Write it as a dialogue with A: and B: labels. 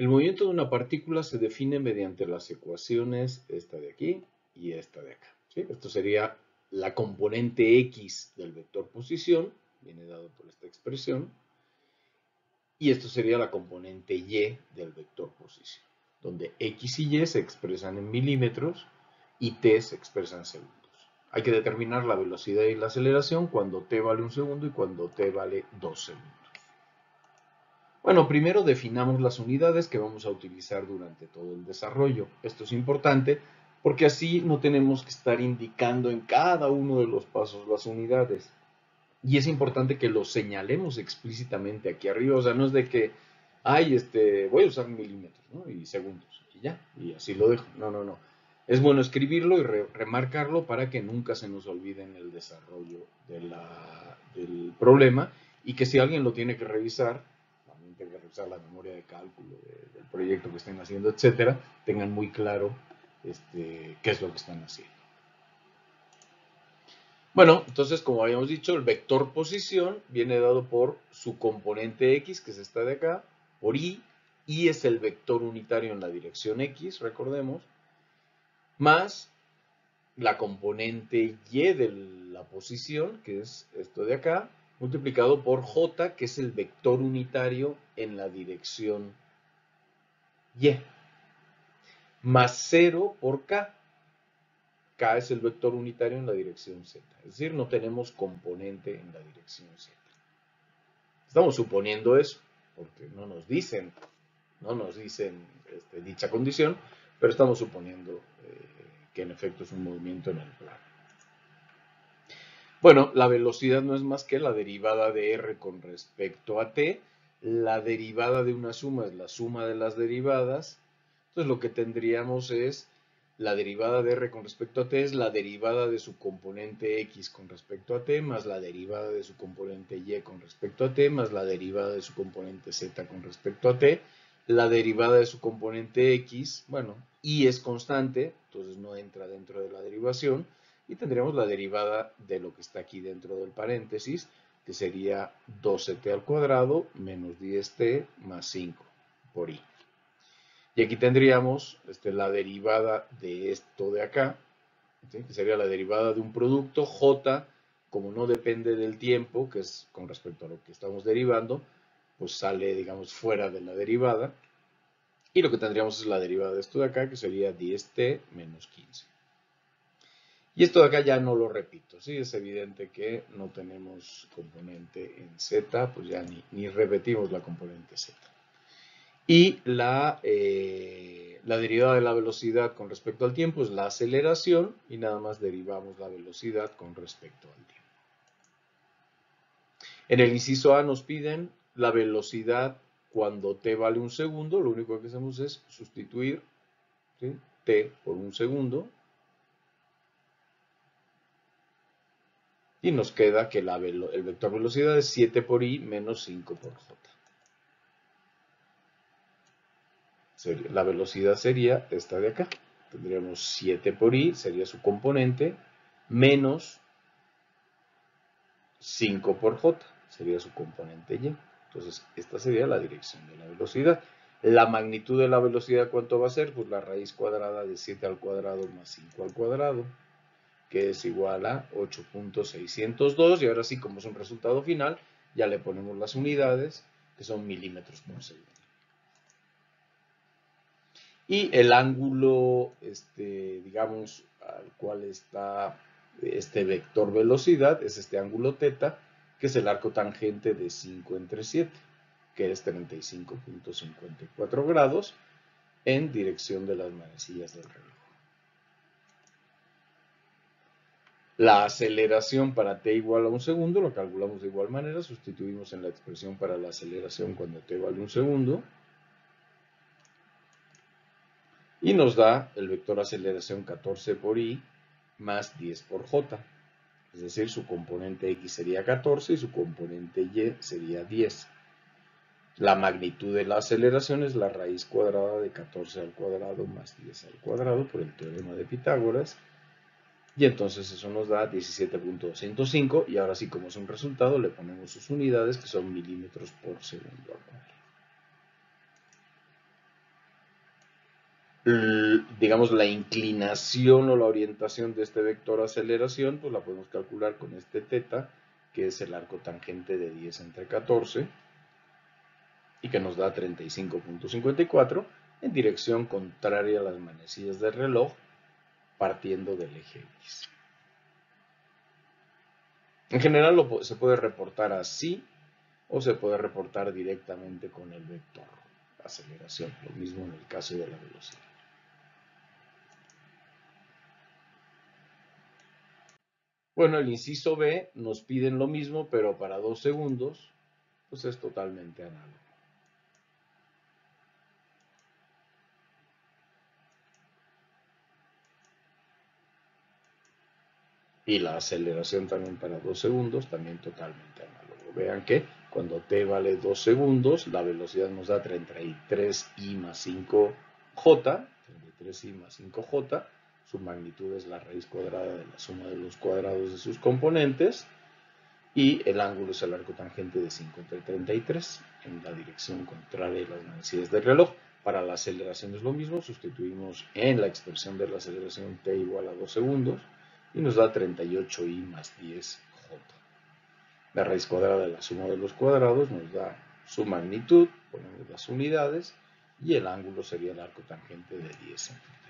A: El movimiento de una partícula se define mediante las ecuaciones esta de aquí y esta de acá, ¿sí? Esto sería la componente X del vector posición, viene dado por esta expresión, y esto sería la componente Y del vector posición, donde X y Y se expresan en milímetros y T se expresa en segundos. Hay que determinar la velocidad y la aceleración cuando T vale 1 segundo y cuando T vale 2 segundos. Bueno, primero definamos las unidades que vamos a utilizar durante todo el desarrollo. Esto es importante porque así no tenemos que estar indicando en cada uno de los pasos las unidades. Y es importante que lo señalemos explícitamente aquí arriba. O sea, no es de que, ay, voy a usar milímetros, ¿no? Y segundos, y ya, y así lo dejo. No, no, no. Es bueno escribirlo y remarcarlo para que nunca se nos olvide en el desarrollo del problema y que si alguien lo tiene que revisar, también tenga que revisar la memoria de cálculo del proyecto que estén haciendo, etcétera, tengan muy claro qué es lo que están haciendo. Bueno, entonces, como habíamos dicho, el vector posición viene dado por su componente X, que es esta de acá, por Y es el vector unitario en la dirección X, recordemos, más la componente Y de la posición, que es esto de acá, multiplicado por J, que es el vector unitario en la dirección Y, más 0 por K. K es el vector unitario en la dirección Z, es decir, no tenemos componente en la dirección Z. Estamos suponiendo eso, porque no nos dicen dicha condición, pero estamos suponiendo que en efecto es un movimiento en el plano. Bueno, la velocidad no es más que la derivada de r con respecto a t. La derivada de una suma es la suma de las derivadas. Entonces lo que tendríamos es la derivada de r con respecto a t es la derivada de su componente x con respecto a t más la derivada de su componente y con respecto a t más la derivada de su componente z con respecto a t. La derivada de su componente x, bueno, y es constante, entonces no entra dentro de la derivación. Y tendríamos la derivada de lo que está aquí dentro del paréntesis, que sería 12t al cuadrado menos 10t más 5 por i. Y aquí tendríamos la derivada de esto de acá, ¿sí? Que sería la derivada de un producto, j, como no depende del tiempo, que es con respecto a lo que estamos derivando, pues sale, digamos, fuera de la derivada. Y lo que tendríamos es la derivada de esto de acá, que sería 10t menos 15. Y esto de acá ya no lo repito, ¿sí? Es evidente que no tenemos componente en z, pues ya ni repetimos la componente z. Y la derivada de la velocidad con respecto al tiempo es la aceleración y nada más derivamos la velocidad con respecto al tiempo. En el inciso A nos piden la velocidad cuando t vale 1 segundo, lo único que hacemos es sustituir, ¿sí?, t por 1 segundo. Y nos queda que el vector velocidad es 7 por i menos 5 por j. La velocidad sería esta de acá. Tendríamos 7 por i, sería su componente, menos 5 por j, sería su componente y. Entonces, esta sería la dirección de la velocidad. La magnitud de la velocidad, ¿cuánto va a ser? Pues la raíz cuadrada de 7 al cuadrado más 5 al cuadrado, que es igual a 8.602. Y ahora sí, como es un resultado final, ya le ponemos las unidades, que son milímetros por segundo. Y el ángulo, digamos, al cual está este vector velocidad, es este ángulo θ, que es el arco tangente de 5 entre 7, que es 35.54 grados en dirección de las manecillas del reloj. La aceleración para t igual a 1 segundo lo calculamos de igual manera, sustituimos en la expresión para la aceleración cuando t vale 1 segundo. Y nos da el vector aceleración 14 por i más 10 por j. Es decir, su componente x sería 14 y su componente y sería 10. La magnitud de la aceleración es la raíz cuadrada de 14 al cuadrado más 10 al cuadrado por el teorema de Pitágoras. Y entonces eso nos da 17.205. Y ahora sí, como es un resultado, le ponemos sus unidades, que son milímetros por segundo al cuadrado. digamos, la inclinación o la orientación de este vector aceleración, pues la podemos calcular con este θ, que es el arco tangente de 10 entre 14, y que nos da 35.54 en dirección contraria a las manecillas del reloj, partiendo del eje X. En general se puede reportar así o se puede reportar directamente con el vector aceleración, lo mismo en el caso de la velocidad. Bueno, el inciso B nos piden lo mismo, pero para 2 segundos, pues es totalmente análogo. Y la aceleración también para 2 segundos, también totalmente análogo. Vean que cuando t vale 2 segundos, la velocidad nos da 33i más 5j, 33i más 5j, su magnitud es la raíz cuadrada de la suma de los cuadrados de sus componentes, y el ángulo es el arco tangente de 5 entre 33, en la dirección contraria a las manecillas del reloj. Para la aceleración es lo mismo, sustituimos en la expresión de la aceleración t igual a 2 segundos, y nos da 38i más 10j. La raíz cuadrada de la suma de los cuadrados nos da su magnitud, ponemos las unidades, y el ángulo sería el arco tangente de 10 centímetros.